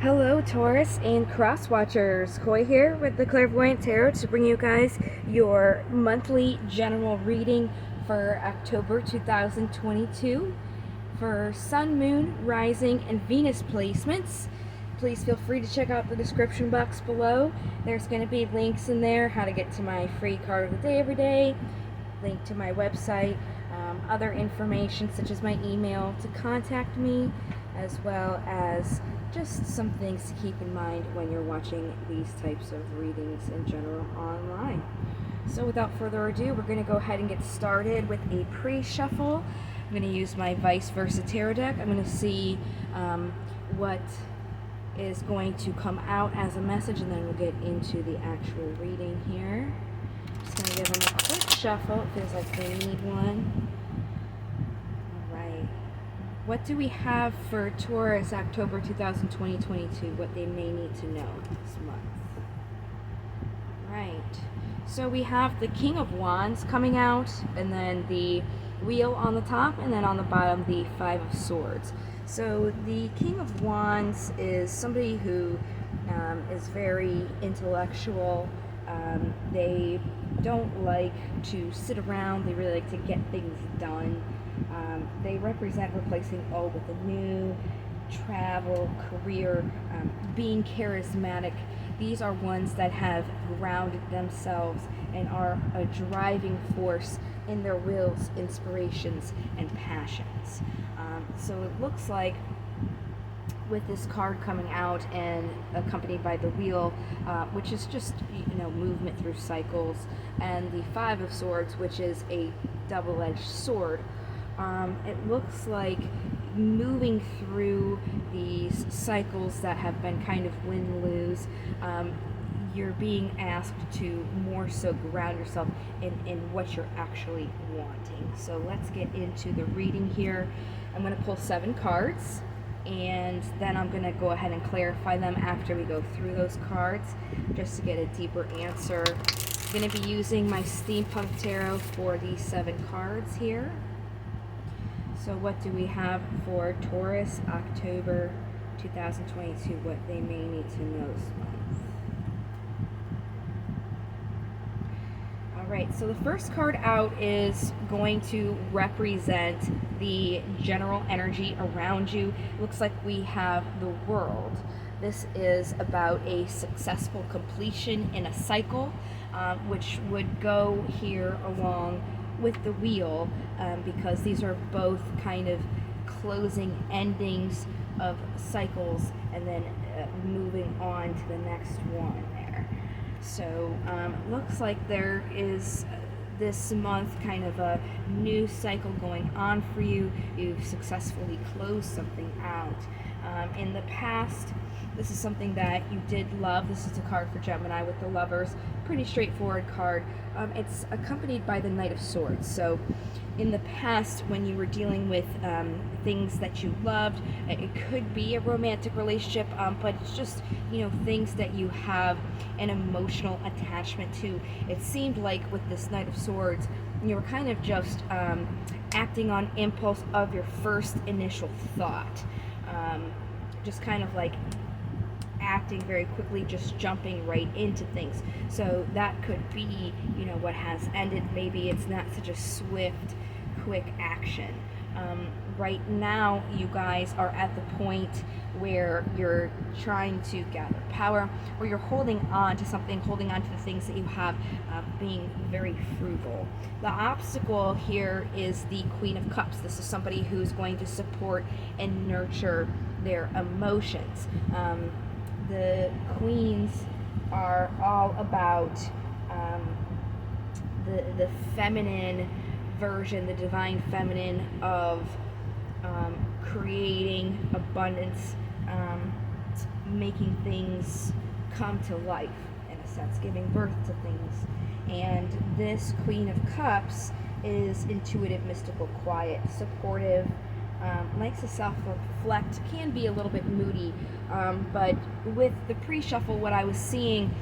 Hello, Taurus and Cross Watchers. Koi here with the Clairvoyant Tarot to bring you guys your monthly general reading for October 2022 for Sun, Moon, Rising, and Venus placements. Please feel free to check out the description box below. There's going to be links in there, how to get to my free card of the day every day, link to my website, other information such as my email to contact me, as well as just some things to keep in mind when you're watching these types of readings in general online. So without further ado, we're going to go ahead and get started with a pre-shuffle. I'm going to use my Vice Versa Tarot deck. I'm going to see what is going to come out as a message, and then we'll get into the actual reading here. Just going to give them a quick shuffle. It feels like they need one. What do we have for Taurus October 2022? What they may need to know this month. Right. So we have the King of Wands coming out, and then the Wheel on the top, and then on the bottom the Five of Swords. So the King of Wands is somebody who is very intellectual. They don't like to sit around. They really like to get things done. They represent replacing old with a new, travel, career, being charismatic. These are ones that have grounded themselves and are a driving force in their wills, inspirations, and passions. So it looks like with this card coming out and accompanied by the Wheel, which is just movement through cycles, and the Five of Swords, which is a double-edged sword. It looks like moving through these cycles that have been kind of win-lose, you're being asked to more so ground yourself in what you're actually wanting. So let's get into the reading here. I'm going to pull 7 cards, and then I'm going to go ahead and clarify them after we go through those cards, just to get a deeper answer. I'm going to be using my Steampunk Tarot for these 7 cards here. So what do we have for Taurus October 2022, what they may need to know this month? Alright, so the first card out is going to represent the general energy around you. It looks like we have the World. This is about a successful completion in a cycle, which would go here along with the Wheel, because these are both kind of closing endings of cycles and then moving on to the next one there. So looks like there is this month kind of a new cycle going on for you. You've successfully closed something out. In the past, this is something that you did love. This is a card for Gemini with the Lovers. Pretty straightforward card. It's accompanied by the Knight of Swords. So in the past, when you were dealing with things that you loved, it could be a romantic relationship, but it's just, things that you have an emotional attachment to. It seemed like with this Knight of Swords, you were kind of just acting on impulse of your first initial thought. Just kind of like acting very quickly, just jumping right into things. So that could be, what has ended. Maybe it's not such a swift, quick action. Right now, you guys are at the point where you're trying to gather power, where you're holding on to something, holding on to the things that you have, being very frugal. The obstacle here is the Queen of Cups. This is somebody who's going to support and nurture their emotions. The queens are all about the feminine version, the divine feminine of creating abundance, making things come to life, in a sense, giving birth to things. And this Queen of Cups is intuitive, mystical, quiet, supportive, likes to self-reflect, can be a little bit moody, but with the pre-shuffle, what I was seeing,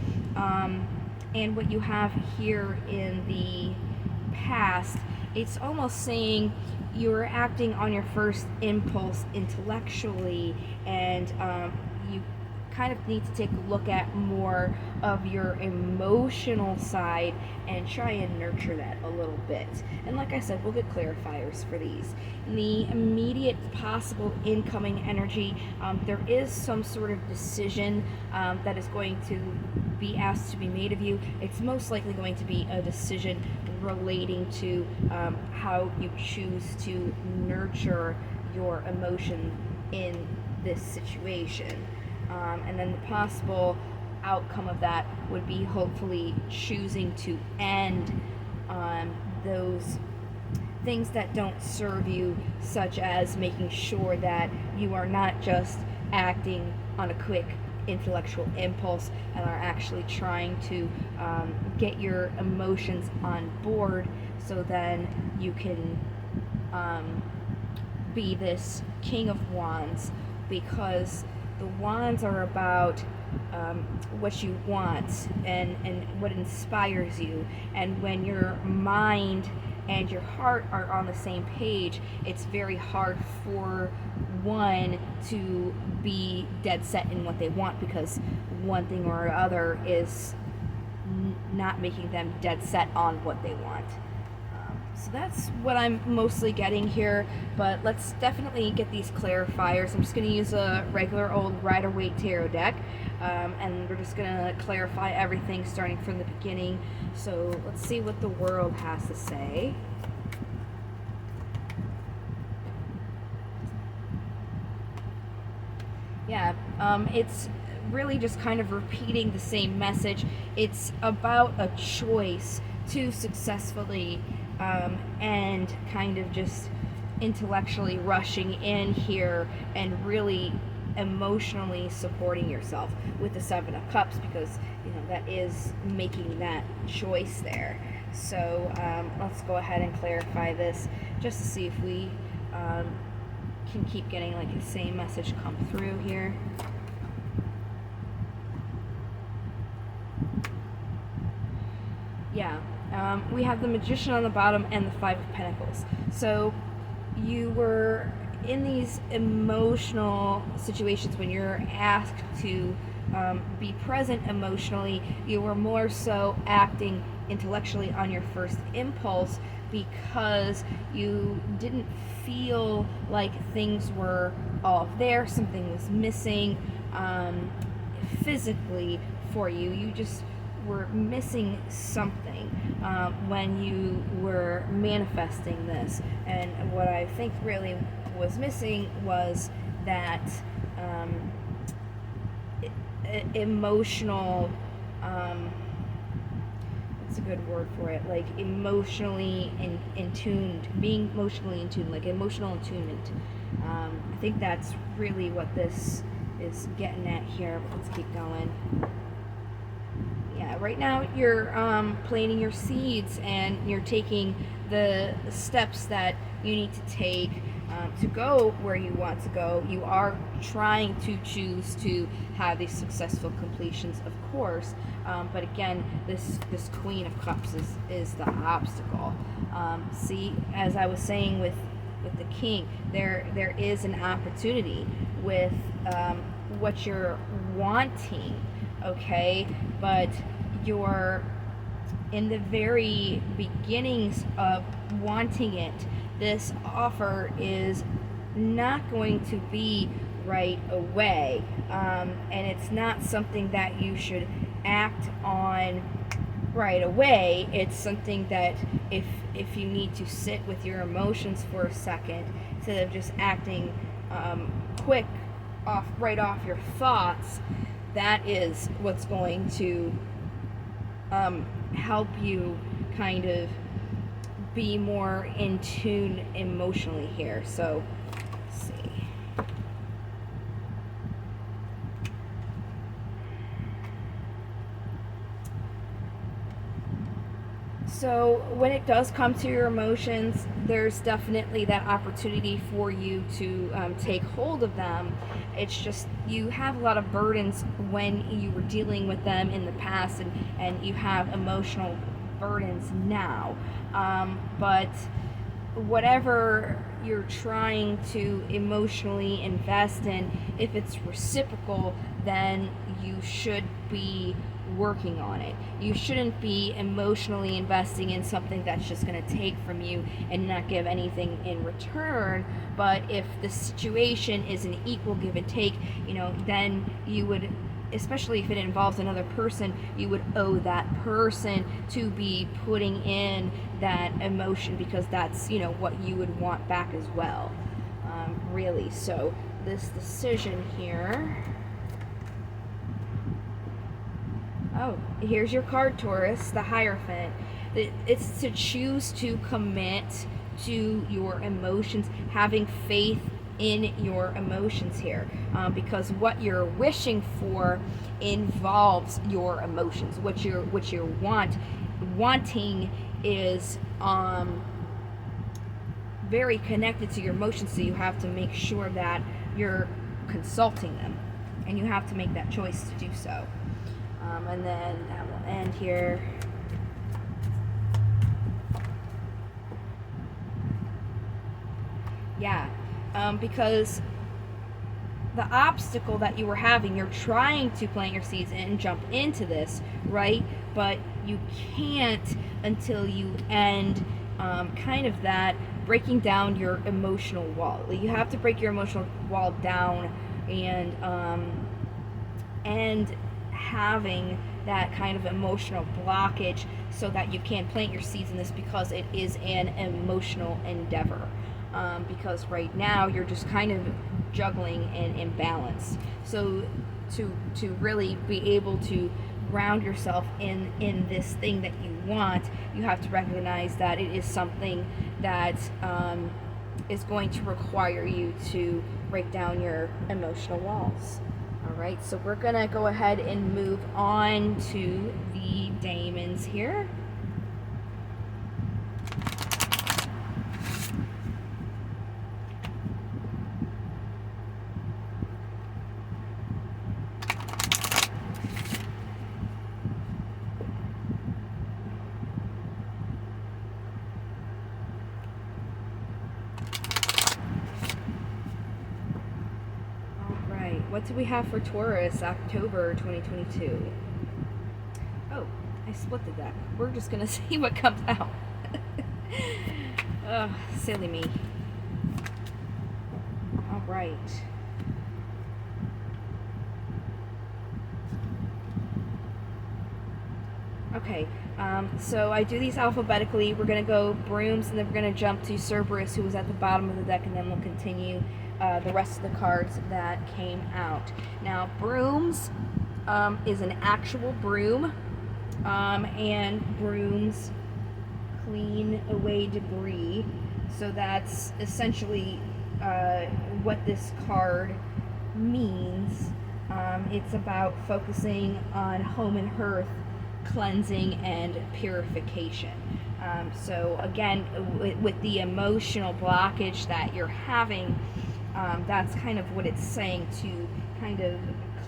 and what you have here in the past, it's almost saying you're acting on your first impulse intellectually, and you kind of need to take a look at more of your emotional side and try and nurture that a little bit. And like I said, we'll get clarifiers for these. In the immediate possible incoming energy, there is some sort of decision that is going to be asked to be made of you. It's most likely going to be a decision relating to how you choose to nurture your emotion in this situation. And then the possible outcome of that would be hopefully choosing to end those things that don't serve you, such as making sure that you are not just acting on a quick intellectual impulse and are actually trying to get your emotions on board, so then you can be this King of Wands, because the wands are about what you want and what inspires you. And when your mind and your heart are on the same page, it's very hard for one to be dead set in what they want, because one thing or other is not making them dead set on what they want. So that's what I'm mostly getting here, but let's definitely get these clarifiers. I'm just going to use a regular old Rider-Waite tarot deck, and we're just going to clarify everything starting from the beginning. So let's see what the world has to say. Yeah, it's really just kind of repeating the same message. It's about a choice to successfully and kind of just intellectually rushing in here and really emotionally supporting yourself with the Seven of Cups, because that is making that choice there. So let's go ahead and clarify this just to see if we can keep getting like the same message come through here. Yeah. We have the Magician on the bottom and the Five of Pentacles. So you were in these emotional situations when you're asked to be present emotionally. You were more so acting intellectually on your first impulse, because you didn't feel like things were all there. Something was missing physically for you. You just were missing something when you were manifesting this. And what I think really was missing was that emotional, what's a good word for it, like emotionally in tuned, being emotionally in tune, like emotional attunement. I think that's really what this is getting at here, but let's keep going. Yeah, right now you're planting your seeds and you're taking the steps that you need to take to go where you want to go. You are trying to choose to have these successful completions, of course, but again, this Queen of Cups is the obstacle. See, as I was saying with the King, there is an opportunity with what you're wanting, okay, but you're in the very beginnings of wanting it. This offer is not going to be right away, and it's not something that you should act on right away. It's something that if you need to sit with your emotions for a second instead of just acting quick right off your thoughts, that is what's going to help you kind of be more in tune emotionally here. So let's see. So when it does come to your emotions, there's definitely that opportunity for you to take hold of them. It's just you have a lot of burdens when you were dealing with them in the past, and you have emotional burdens now. But whatever you're trying to emotionally invest in, if it's reciprocal, then you should be working on it. You shouldn't be emotionally investing in something that's just going to take from you and not give anything in return. But if the situation is an equal give and take, then you would, especially if it involves another person, you would owe that person to be putting in that emotion, because that's what you would want back as well, really. So this decision here, oh, here's your card, Taurus, the Hierophant. It's to choose to commit to your emotions, having faith in your emotions here, because what you're wishing for involves your emotions. What you're wanting is very connected to your emotions, so you have to make sure that you're consulting them, and you have to make that choice to do so. And then that will end here. Yeah, because the obstacle that you were having, you're trying to plant your seeds and jump into this, right? But you can't until you end kind of that breaking down your emotional wall. You have to break your emotional wall down, and having that kind of emotional blockage so that you can plant your seeds in this, because it is an emotional endeavor. Because right now you're just kind of juggling and imbalanced. So to really be able to ground yourself in this thing that you want, you have to recognize that it is something that is going to require you to break down your emotional walls. All right, so we're gonna go ahead and move on to the daemons here. What do we have for Taurus October 2022? Oh, I split the deck. We're just gonna see what comes out. Oh, silly me. All right. Okay, so I do these alphabetically. We're gonna go Brooms, and then we're gonna jump to Cerberus, who was at the bottom of the deck, and then we'll continue the rest of the cards that came out. Now, Brooms is an actual broom, and brooms clean away debris. So that's essentially what this card means. It's about focusing on home and hearth, cleansing and purification. So again, with the emotional blockage that you're having, that's kind of what it's saying, to kind of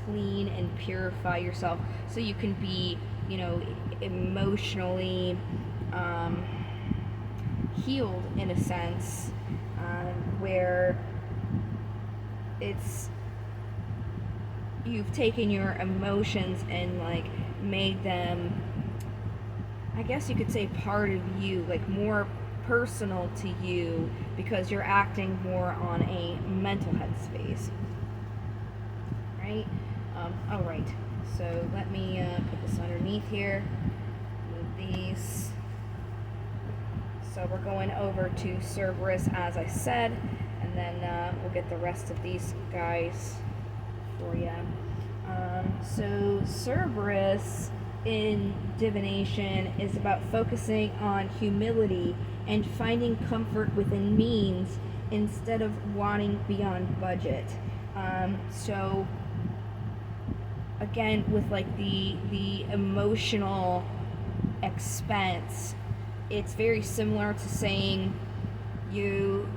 clean and purify yourself so you can be, emotionally healed in a sense, where you've taken your emotions and made them, I guess you could say, part of you, more personal to you, because you're acting more on a mental headspace, right? All right, so let me put this underneath here, move these. So we're going over to Cerberus, as I said, and then we'll get the rest of these guys for you. So Cerberus in divination is about focusing on humility and finding comfort within means instead of wanting beyond budget. So again, with the emotional expense, it's very similar to saying you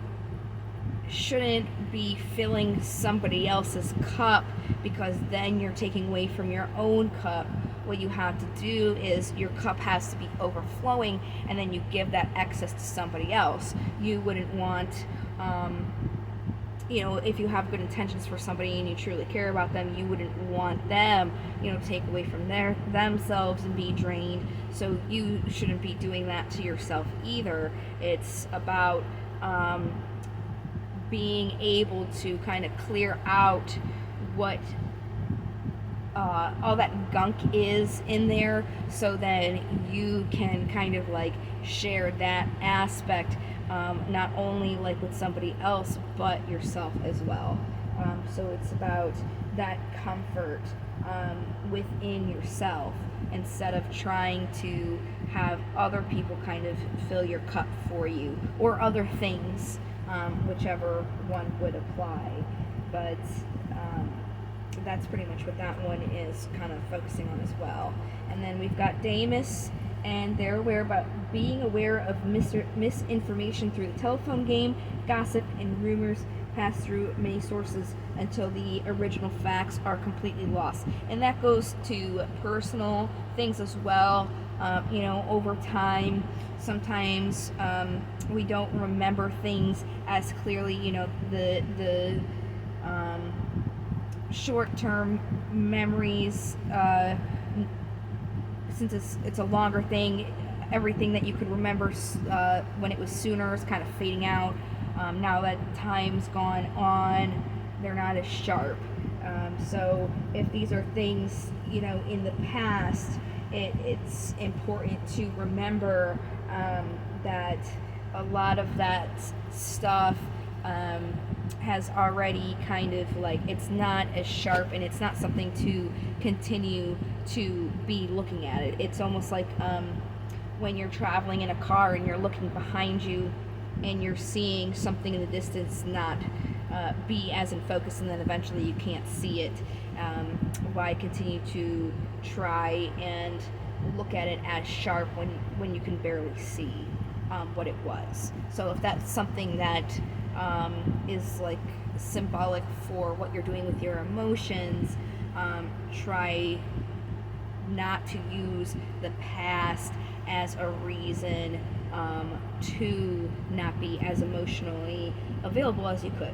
shouldn't be filling somebody else's cup, because then you're taking away from your own cup. What you have to do is your cup has to be overflowing, and then you give that excess to somebody else. You wouldn't want if you have good intentions for somebody and you truly care about them, you wouldn't want them, to take away from themselves and be drained. So you shouldn't be doing that to yourself either. It's about being able to kind of clear out what all that gunk is in there, so then you can kind of like share that aspect, not only like with somebody else but yourself as well. So it's about that comfort within yourself, instead of trying to have other people kind of fill your cup for you, or other things, whichever one would apply. But that's pretty much what that one is kind of focusing on as well. And then we've got Deimos, and they're being aware of misinformation through the telephone game, gossip, and rumors pass through many sources until the original facts are completely lost. And that goes to personal things as well. Over time, sometimes we don't remember things as clearly. The short-term memories, since it's a longer thing, everything that you could remember when it was sooner is kind of fading out. Now that time's gone on, they're not as sharp. So if these are things, in the past, it's important to remember that a lot of that stuff has already kind of like, it's not as sharp, and it's not something to continue to be looking at it. It's almost like when you're traveling in a car and you're looking behind you and you're seeing something in the distance not be as in focus, and then eventually you can't see it. Why continue to try and look at it as sharp when you can barely see what it was? So if that's something that is like symbolic for what you're doing with your emotions, try not to use the past as a reason to not be as emotionally available as you could.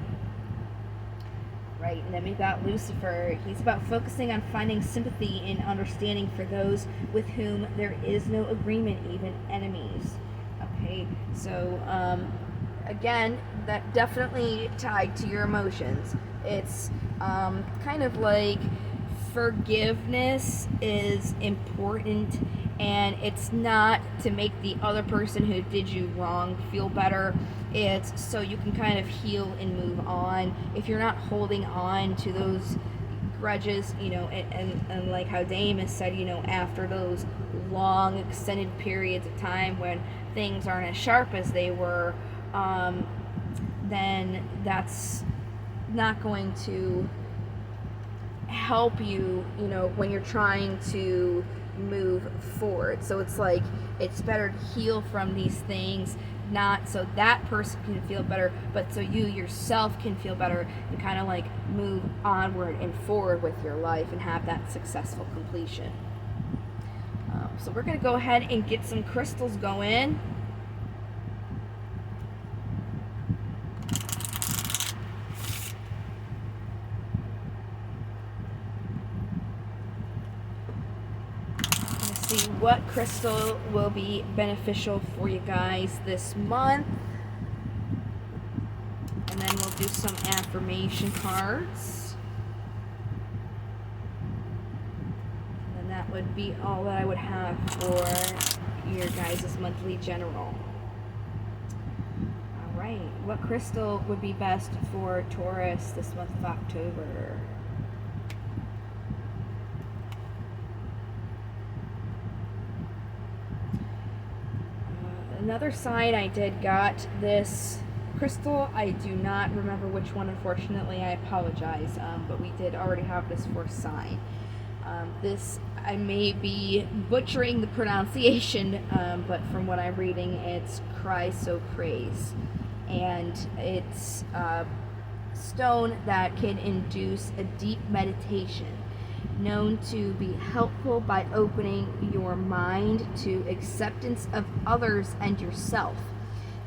Right, and then we've got Lucifer. He's about focusing on finding sympathy and understanding for those with whom there is no agreement, even enemies. Okay, so again, that definitely tied to your emotions. It's kind of like forgiveness is important, and it's not to make the other person who did you wrong feel better. It's so you can kind of heal and move on. If you're not holding on to those grudges, and like how Deimos said, after those long extended periods of time when things aren't as sharp as they were, then that's not going to help you, when you're trying to move forward. So it's like, it's better to heal from these things, not so that person can feel better, but so you yourself can feel better and kind of like move onward and forward with your life and have that successful completion. So we're going to go ahead and get some crystals going. See what crystal will be beneficial for you guys this month, and then we'll do some affirmation cards, and then that would be all that I would have for your guys' monthly general. Alright, what crystal would be best for Taurus this month of October? Another sign I did got this crystal. I do not remember which one, unfortunately. I apologize, but we did already have this for a sign. This, I may be butchering the pronunciation, but from what I'm reading, it's chrysoprase, and it's a stone that can induce a deep meditation, known to be helpful by opening your mind to acceptance of others and yourself.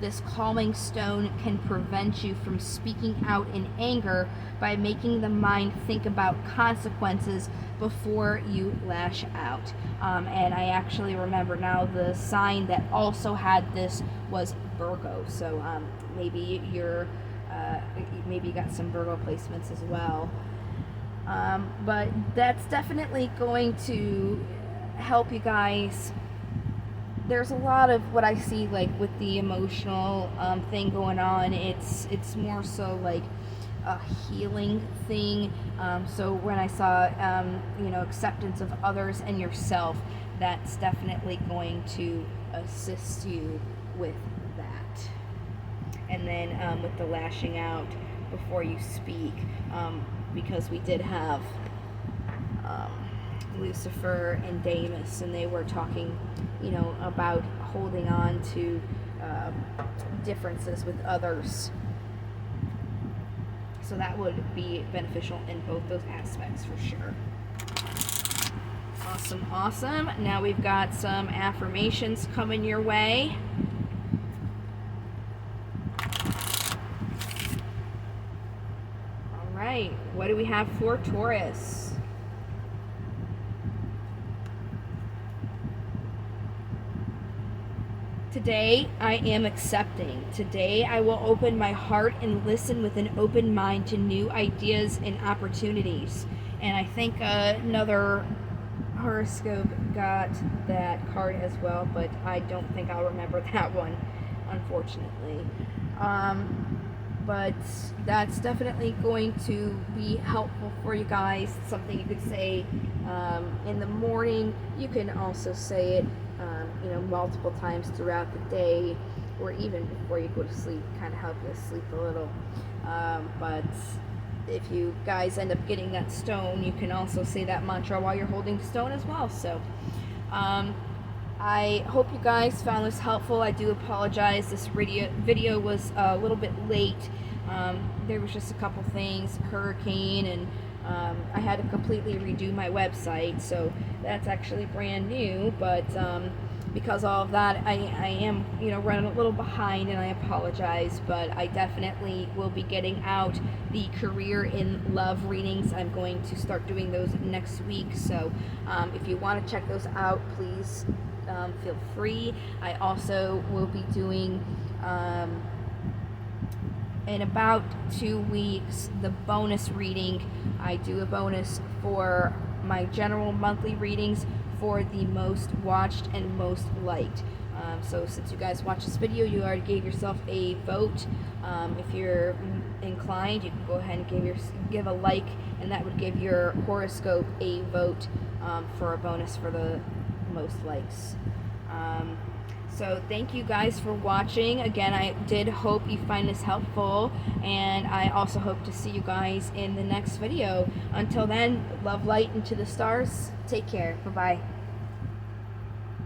this calming stone can prevent you from speaking out in anger by making the mind think about consequences before you lash out. And I actually remember now the sign that also had this was Virgo. So maybe maybe you got some Virgo placements as well. But that's definitely going to help you guys. There's a lot of what I see, like with the emotional thing going on. It's more so like a healing thing. So when I saw acceptance of others and yourself, that's definitely going to assist you with that. And then with the lashing out before you speak, because we did have Lucifer and Deimos, and they were talking, about holding on to differences with others. So that would be beneficial in both those aspects for sure. Awesome, awesome. Now we've got some affirmations coming your way. All right, what do we have for Taurus? Today, I am accepting. Today, I will open my heart and listen with an open mind to new ideas and opportunities. And I think another horoscope got that card as well, but I don't think I'll remember that one, unfortunately. But that's definitely going to be helpful for you guys. It's something you could say in the morning. You can also say it multiple times throughout the day, or even before you go to sleep, kind of help you sleep a little. But if you guys end up getting that stone, you can also say that mantra while you're holding the stone as well. So I hope you guys found this helpful. I do apologize, this video was a little bit late. There was just a couple things, hurricane, and I had to completely redo my website, so that's actually brand new. But because of all of that, I am running a little behind, and I apologize. But I definitely will be getting out the career in love readings. I'm going to start doing those next week, so if you want to check those out, please feel free. I also will be doing in about 2 weeks the bonus reading. I do a bonus for my general monthly readings for the most watched and most liked. So since you guys watched this video, you already gave yourself a vote. If you're inclined, you can go ahead and give a like, and that would give your horoscope a vote for a bonus for the most likes. So thank you guys for watching. Again, I did hope you find this helpful, and I also hope to see you guys in the next video. Until then, love, light, into the stars. Take care. Bye-bye.